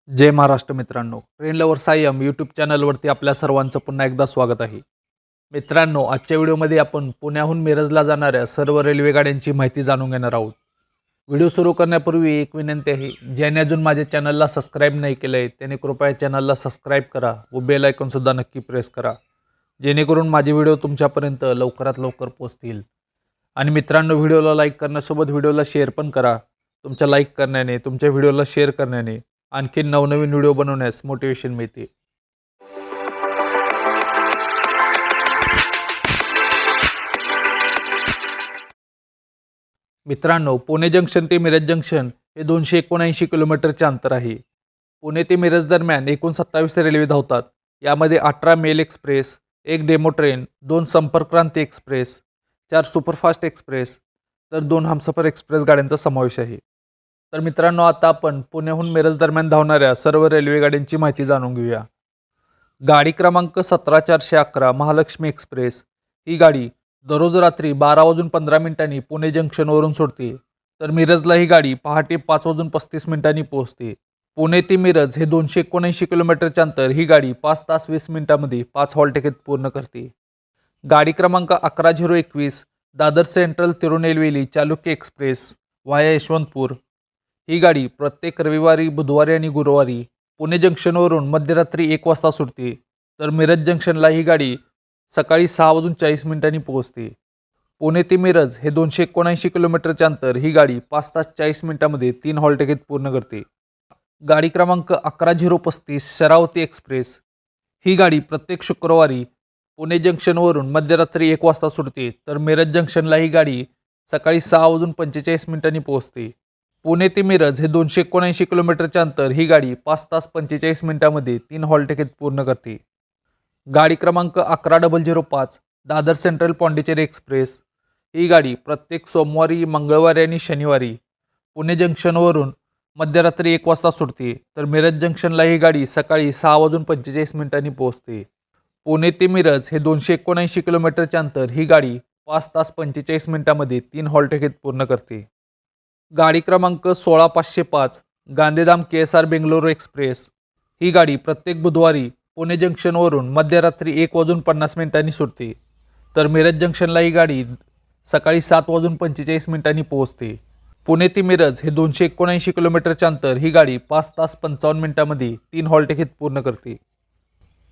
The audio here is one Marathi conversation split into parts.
जय महाराष्ट्र मित्रांनो, ट्रेन लवर सायम यूट्यूब चॅनलवरती आपल्या सर्वांचं पुन्हा एकदा स्वागत आहे. मित्रांनो, आजच्या व्हिडिओमध्ये आपण पुण्याहून मिरजला जाणाऱ्या सर्व रेल्वे गाड्यांची माहिती जाणून घेणार आहोत. व्हिडिओ सुरू करण्यापूर्वी एक विनंती आहे, ज्याने अजून माझ्या चॅनलला सबस्क्राईब नाही केलं आहे त्याने कृपया चॅनलला सबस्क्राईब करा व बेल आयकॉनसुद्धा नक्की प्रेस करा, जेणेकरून माझे व्हिडिओ तुमच्यापर्यंत लवकरात लवकर पोहोचतील. आणि मित्रांनो, व्हिडिओला लाईक करण्यासोबत व्हिडिओला शेअर पण करा. तुमच्या लाईक करण्याने, तुमच्या व्हिडिओला शेअर करण्याने आणखी नवनवीन व्हिडिओ बनवण्यास मोटिवेशन मिळते. मित्रांनो, पुणे जंक्शन ते मिरज जंक्शन हे 279 किलोमीटरचे अंतर आहे. पुणे ते मिरज दरम्यान एकूण 27 रेल्वे धावतात. यामध्ये 18 मेल एक्सप्रेस, एक DEMU train, 2 Sampark Kranti express, 4 superfast express तर 2 हमसफर एक्सप्रेस गाड्यांचा समावेश आहे. तर मित्रांनो, आता आपण पुण्याहून मिरज दरम्यान धावणाऱ्या सर्व रेल्वे गाड्यांची माहिती जाणून घेऊया. गाडी क्रमांक 17411 महालक्ष्मी एक्सप्रेस ही गाडी दररोज रात्री 12:15 पुणे जंक्शनवरून सुटते, तर मिरजला ही गाडी पहाटे 5:35 पोहोचते. पुणे ते मिरज हे 279 किलोमीटरचे अंतर ही गाडी 5 तास 20 मिनिटांमध्ये 5 हॉल्ट घेत पूर्ण करते. गाडी क्रमांक 11021 दादर सेंट्रल तिरुनेलवेली चालुक्य एक्सप्रेस वाया यशवंतपूर ही गाडी प्रत्येक रविवारी, बुधवारी आणि गुरुवारी पुणे जंक्शनवरून मध्यरात्री 1 वाजता सुटते, तर मिरज जंक्शनला ही गाडी सकाळी 6:40 पोहोचते. पुणे ते मिरज हे 279 किलोमीटरचे अंतर ही गाडी 5 तास 40 मिनिटांमध्ये 3 हॉल्ट घेत पूर्ण करते. गाडी क्रमांक 11035 शरावती एक्सप्रेस ही गाडी प्रत्येक शुक्रवारी पुणे जंक्शनवरून मध्यरात्री 1 वाजता सुटते, तर मिरज जंक्शनला ही गाडी सकाळी 6:45 पोहोचते. पुणे ते मिरज हे 279 किलोमीटरचे अंतर ही गाडी 5 तास 45 मिनिटांमध्ये 3 हॉल्ट घेत पूर्ण करते. गाडी क्रमांक 11005 दादर सेंट्रल पॉंडिचेरी एक्सप्रेस ही गाडी प्रत्येक सोमवारी, मंगळवारी आणि शनिवारी पुणे जंक्शनवरून मध्यरात्री 1 वाजता सुटते, तर मिरज जंक्शनला ही गाडी सकाळी 6:45 पोहोचते. पुणे ते मिरज हे 279 किलोमीटरचे अंतर ही गाडी 5 तास 45 मिनिटांमध्ये 3 हॉल्ट घेत पूर्ण करते. गाडी क्रमांक 16505 गांधीधाम KSR बेंगळुरू एक्सप्रेस ही गाडी प्रत्येक बुधवारी पुणे जंक्शनवरून मध्यरात्री 1:50 सुटते, तर मिरज जंक्शनला ही गाडी सकाळी 7:45 पोहोचते. पुणे ते मिरज हे 279 किलोमीटरचे अंतर ही गाडी 5 तास 55 मिनिटांमध्ये 3 हॉल्ट घेत पूर्ण करते.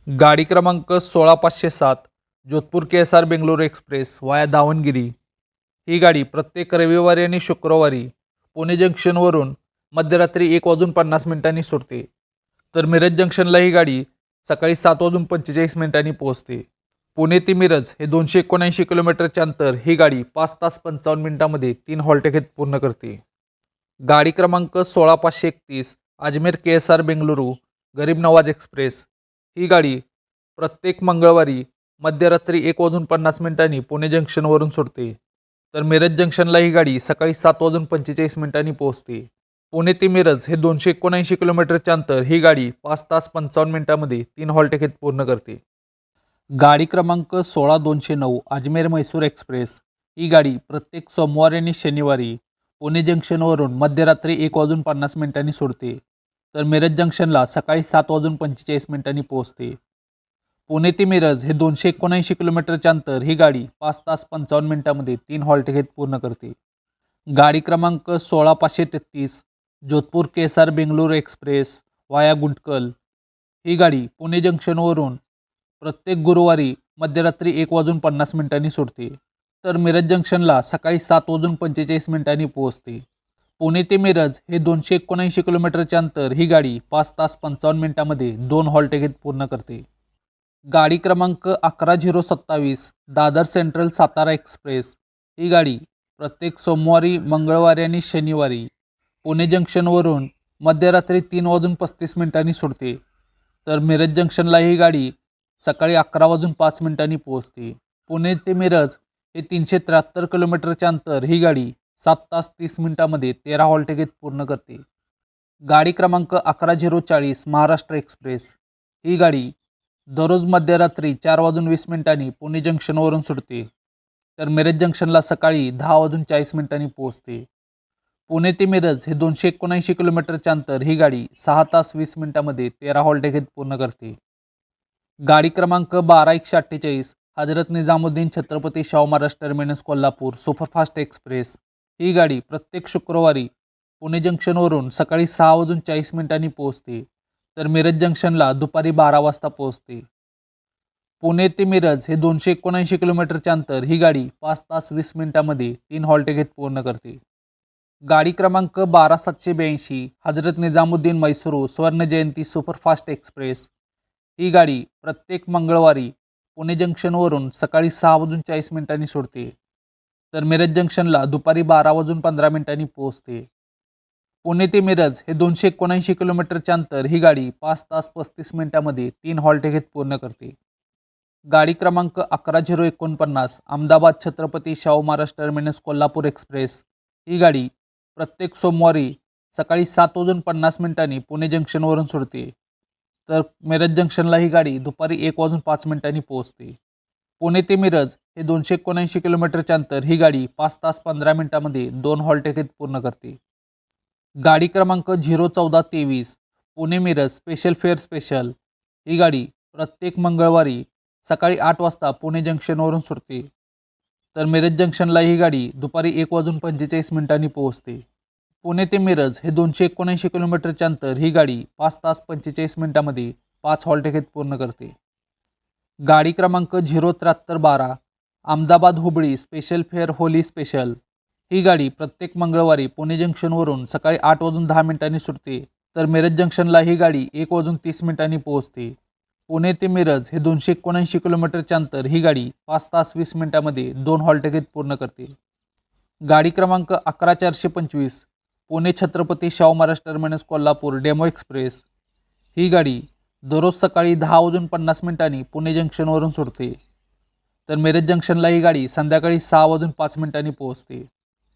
गाडी क्रमांक 16507 जोधपूर KSR बेंगळुरू एक्सप्रेस वाया दावणगिरी ही गाडी प्रत्येक रविवारी आणि शुक्रवारी पुणे जंक्शनवरून मध्यरात्री 1:50 सुटते, तर मिरज जंक्शनला ही गाडी सकाळी 7:45 पोहोचते. पुणे ते मिरज हे 279 किलोमीटरचे अंतर ही गाडी 5 तास 55 मिनिटांमध्ये 3 हॉल्ट घेत पूर्ण करते. गाडी क्रमांक 16531 अजमेर KSR बेंगळुरू गरीब नवाज एक्सप्रेस ही गाडी प्रत्येक मंगळवारी मध्यरात्री 1:50 पुणे जंक्शनवरून सुटते, तर मिरज जंक्शनला ही गाडी सकाळी 7:45 पोहोचते. पुणे ते मिरज हे 279 किलोमीटरचे अंतर ही गाडी 5 तास 55 मिनिटांमध्ये 3 हॉल्ट घेत पूर्ण करते. गाडी क्रमांक 16209 अजमेर म्हैसूर एक्सप्रेस ही गाडी प्रत्येक सोमवारी आणि शनिवारी पुणे जंक्शनवरून मध्यरात्री 1:50 सुटते, तर मिरज जंक्शनला सकाळी 7:45 पोहोचते. पुणे ते मिरज हे 279 किलोमीटरचे अंतर ही गाडी 5 तास 55 मिनिटांमध्ये 3 हॉल्ट घेत पूर्ण करते. गाडी क्रमांक 16533 जोधपूर KSR बेंगळुरू एक्सप्रेस वाया गुंटकल ही गाडी पुणे जंक्शनवरून प्रत्येक गुरुवारी मध्यरात्री 1:50 सुटते, तर मिरज जंक्शनला सकाळी 7:45 पोहोचते. पुणे ते मिरज हे 279 किलोमीटरचे अंतर ही गाडी 5 तास 55 मिनिटांमध्ये 2 हॉल्ट घेत पूर्ण करते. गाडी क्रमांक 11027 दादर सेंट्रल सातारा एक्सप्रेस ही गाडी प्रत्येक सोमवारी, मंगळवारी आणि शनिवारी पुणे जंक्शनवरून मध्यरात्री 3:35 सुटते, तर मिरज जंक्शनला ही गाडी सकाळी 11:05 पोहोचते. पुणे ते मिरज हे 373 किलोमीटरचे अंतर ही गाडी 7 तास 30 मिनिटांमध्ये 13 हॉल्ट घेत पूर्ण करते. गाडी क्रमांक 11040 महाराष्ट्र एक्सप्रेस ही गाडी दररोज मध्यरात्री 4:20 पुणे जंक्शनवरून सुटते, तर मिरज जंक्शनला सकाळी 10:40 पोहोचते. पुणे ते मिरज हे 279 किलोमीटरचे अंतर ही गाडी 6 तास 20 मिनिटांमध्ये 13 हॉल्ट घेत पूर्ण करते. गाडी क्रमांक 12148 Hazrat Nizamuddin Chhatrapati Shahu Maharaj terminus Kolhapur superfast express ही गाडी प्रत्येक शुक्रवारी पुणे जंक्शनवरून सकाळी 6:40 पोहोचते, तर मिरज जंक्शनला दुपारी 12 वाजता पोहोचते. पुणे ते मिरज हे 279 किलोमीटरचे अंतर ही गाडी 5 तास 20 मिनिटांमध्ये 3 हॉल्ट घेत पूर्ण करते. गाडी क्रमांक 12782 हजरत निजामुद्दीन मैसूरू स्वर्ण जयंती सुपरफास्ट एक्सप्रेस ही गाडी प्रत्येक मंगळवारी पुणे जंक्शनवरून सकाळी 6:40 सोडते, तर मिरज जंक्शनला दुपारी 12:15 पोहोचते. पुणे ते मिरज हे 279 किलोमीटरचे अंतर ही गाडी 5 तास 35 मिनिटांमध्ये 3 हॉल्ट घेत पूर्ण करते. गाडी क्रमांक 11049 अहमदाबाद छत्रपती शाहू महाराज टर्मिनस कोल्हापूर एक्सप्रेस ही गाडी प्रत्येक सोमवारी सकाळी 7:50 पुणे जंक्शनवरून सोडते, तर मिरज जंक्शनला ही गाडी दुपारी 1:05 पोहोचते. पुणे ते मिरज हे 279 किलोमीटरचे अंतर ही गाडी 5 तास 15 मिनिटांमध्ये 2 हॉल्ट घेत पूर्ण करते. गाडी क्रमांक 01423 Pune Miraj special fare special ही गाडी प्रत्येक मंगळवारी सकाळी 8 वाजता पुणे जंक्शनवरून सुटते, तर मिरज जंक्शनला ही गाडी दुपारी 1:45 पोहोचते. पुणे ते मिरज हे 279 किलोमीटरचे अंतर ही गाडी 5 तास 45 मिनिटांमध्ये 5 हॉल्ट घेत पूर्ण करते. गाडी क्रमांक 07312 Ahmedabad Hubli special fare Holi special ही गाडी प्रत्येक मंगळवारी पुणे जंक्शनवरून सकाळी 8:10 सुटते, तर मिरज जंक्शनला ही गाडी 1:30 पोहोचते. पुणे ते मिरज हे 279 किलोमीटरचे अंतर ही गाडी 5 तास 20 मिनिटांमध्ये 2 हॉल्ट घेत पूर्ण करते. गाडी क्रमांक 11425 Pune Chhatrapati Shahu Maharaj terminus Kolhapur DEMU express ही गाडी दररोज सकाळी 10:50 पुणे जंक्शनवरून सुटते, तर मिरज जंक्शनला ही गाडी संध्याकाळी 6:05 पोहोचते.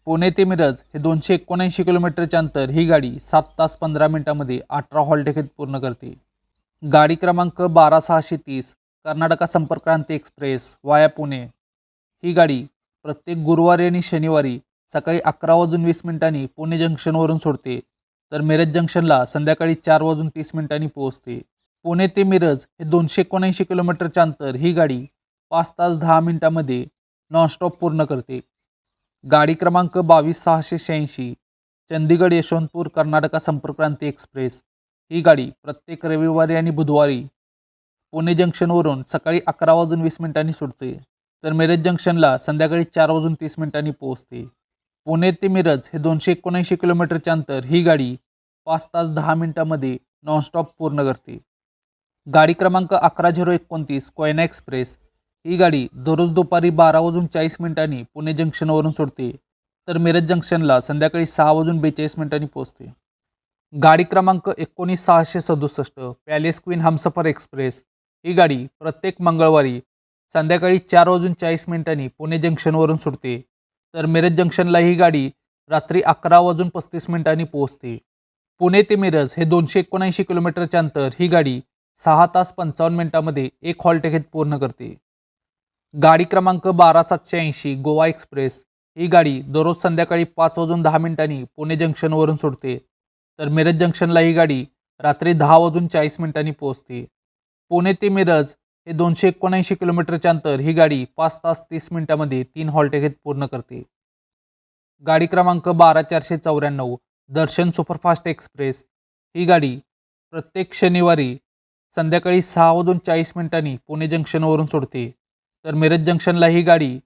पुणे ते मिरज हे 279 किलोमीटरचे अंतर ही गाडी 7 तास 15 मिनिटांमध्ये 18 हॉल्ट घेत पूर्ण करते. गाडी क्रमांक 12630 कर्नाटका संपर्कक्रांती एक्सप्रेस वाया पुणे ही गाडी प्रत्येक गुरुवारी आणि शनिवारी सकाळी 11:20 पुणे जंक्शनवरून सोडते, तर मिरज जंक्शनला संध्याकाळी 4:30 पोहोचते. पुणे ते मिरज हे 279 किलोमीटरचे अंतर ही गाडी 5 तास 10 मिनिटांमध्ये नॉनस्टॉप पूर्ण करते. गाडी क्रमांक 22686 चंदीगड यशवंतपूर कर्नाटका संपर्कक्रांती एक्सप्रेस ही गाडी प्रत्येक रविवारी आणि बुधवारी पुणे जंक्शनवरून सकाळी 11:20 सुटते, तर मिरज जंक्शनला संध्याकाळी 4:30 पोहोचते. पुणे ते मिरज हे 279 किलोमीटरचे अंतर ही गाडी 5 तास 10 मिनिटांमध्ये नॉनस्टॉप पूर्ण करते. गाडी क्रमांक 11029 कोयना एक्सप्रेस ही गाडी दररोज दुपारी 12:40 पुणे जंक्शनवरून सोडते, तर मिरज जंक्शनला संध्याकाळी 6:42 पोहोचते. गाडी क्रमांक 19667 पॅलेस क्वीन हमसफर एक्सप्रेस ही गाडी प्रत्येक मंगळवारी संध्याकाळी 4:40 पुणे जंक्शनवरून सुटते, तर मिरज जंक्शनला ही गाडी रात्री 11:35 पोहोचते. पुणे ते मिरज हे 279 किलोमीटरचे अंतर ही गाडी 6 तास 55 मिनिटांमध्ये 1 हॉल्ट घेत पूर्ण करते. गाडी क्रमांक 12780 गोवा एक्सप्रेस ही गाडी दररोज संध्याकाळी 5:10 पुणे जंक्शनवरून सोडते, तर मिरज जंक्शनला ही गाडी रात्री 10:40 पोहोचते. पुणे ते मिरज हे 279 किलोमीटरचे अंतर ही गाडी 5 तास 30 मिनिटांमध्ये 3 हॉल्ट घेत पूर्ण करते. गाडी क्रमांक 12494 दर्शन सुपरफास्ट एक्सप्रेस ही गाडी प्रत्येक शनिवारी संध्याकाळी 6:40 पुणे जंक्शनवरून सोडते, तर मिरज जंक्शनला ही गाडी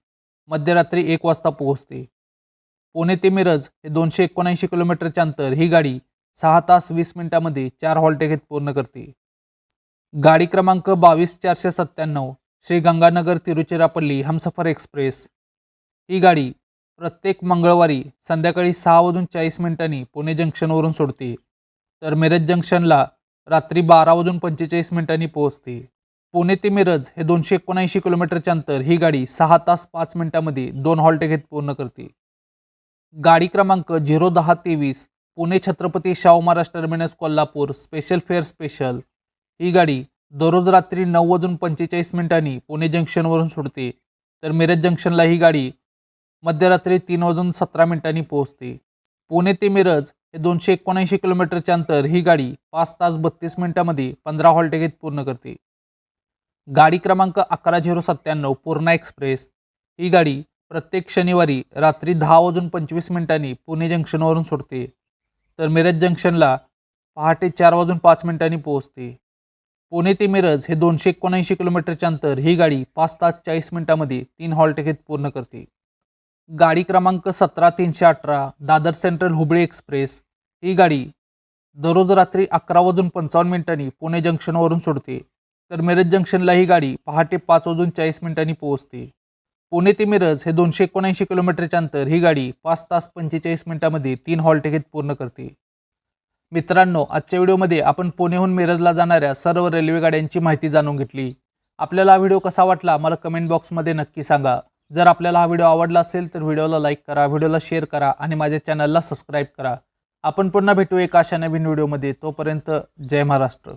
मध्यरात्री 1 वाजता पोहोचते. पुणे ते मिरज हे 279 किलोमीटरचे अंतर ही गाडी 6 तास 20 मिनिटांमध्ये 4 हॉल्ट घेत पूर्ण करते. गाडी क्रमांक 22497 श्री गंगानगर तिरुचिरापल्ली हमसफर एक्सप्रेस ही गाडी प्रत्येक मंगळवारी संध्याकाळी 6:40 पुणे जंक्शनवरून सोडते, तर मिरज जंक्शनला रात्री 12:45 पोहोचते. पुणे ते मिरज हे 279 किलोमीटरचे अंतर ही गाडी 6 तास 5 मिनिटांमध्ये 2 हॉल्ट घेत पूर्ण करते. गाडी क्रमांक 01023 Pune Chhatrapati Shahu Maharaj terminus Kolhapur special fare special ही गाडी दररोज रात्री 9:45 पुणे जंक्शनवरून सोडते, तर मिरज जंक्शनला ही गाडी मध्यरात्री 3:17 पोहोचते. पुणे ते मिरज हे 279 किलोमीटरचे अंतर ही गाडी 5 तास 32 मिनिटांमध्ये 15 हॉल्ट घेत पूर्ण करते. गाडी क्रमांक 11097 पूर्णा एक्सप्रेस ही गाडी प्रत्येक शनिवारी रात्री 10:25 पुणे जंक्शनवरून सुटते, तर मिरज जंक्शनला पहाटे 4:05 पोहोचते. पुणे ते मिरज हे 279 किलोमीटरचे अंतर ही गाडी 5 तास 40 मिनिटांमध्ये 3 हॉल्ट घेत पूर्ण करते. गाडी क्रमांक 17318 दादर सेंट्रल हुबळी एक्सप्रेस ही गाडी दररोज रात्री 11:55 पुणे जंक्शनवरून सुटते, तर मिरज जंक्शनला ही गाडी पहाटे 5:40 पोहोचते. पुणे ते मिरज हे 279 किलोमीटरचे अंतर ही गाडी 5 तास 45 मिनिटांमध्ये 3 हॉल्ट घेत पूर्ण करते. मित्रांनो, आजच्या व्हिडिओमध्ये आपण पुणेहून मिरजला जाणाऱ्या सर्व रेल्वे गाड्यांची माहिती जाणून घेतली. आपल्याला हा व्हिडिओ कसा वाटला मला कमेंट बॉक्समध्ये नक्की सांगा. जर आपल्याला हा व्हिडिओ आवडला असेल तर व्हिडिओला लाईक करा, व्हिडिओला शेअर करा आणि माझ्या चॅनलला सबस्क्राईब करा. आपण पुन्हा भेटू एका अशा नवीन व्हिडिओमध्ये. तोपर्यंत जय महाराष्ट्र.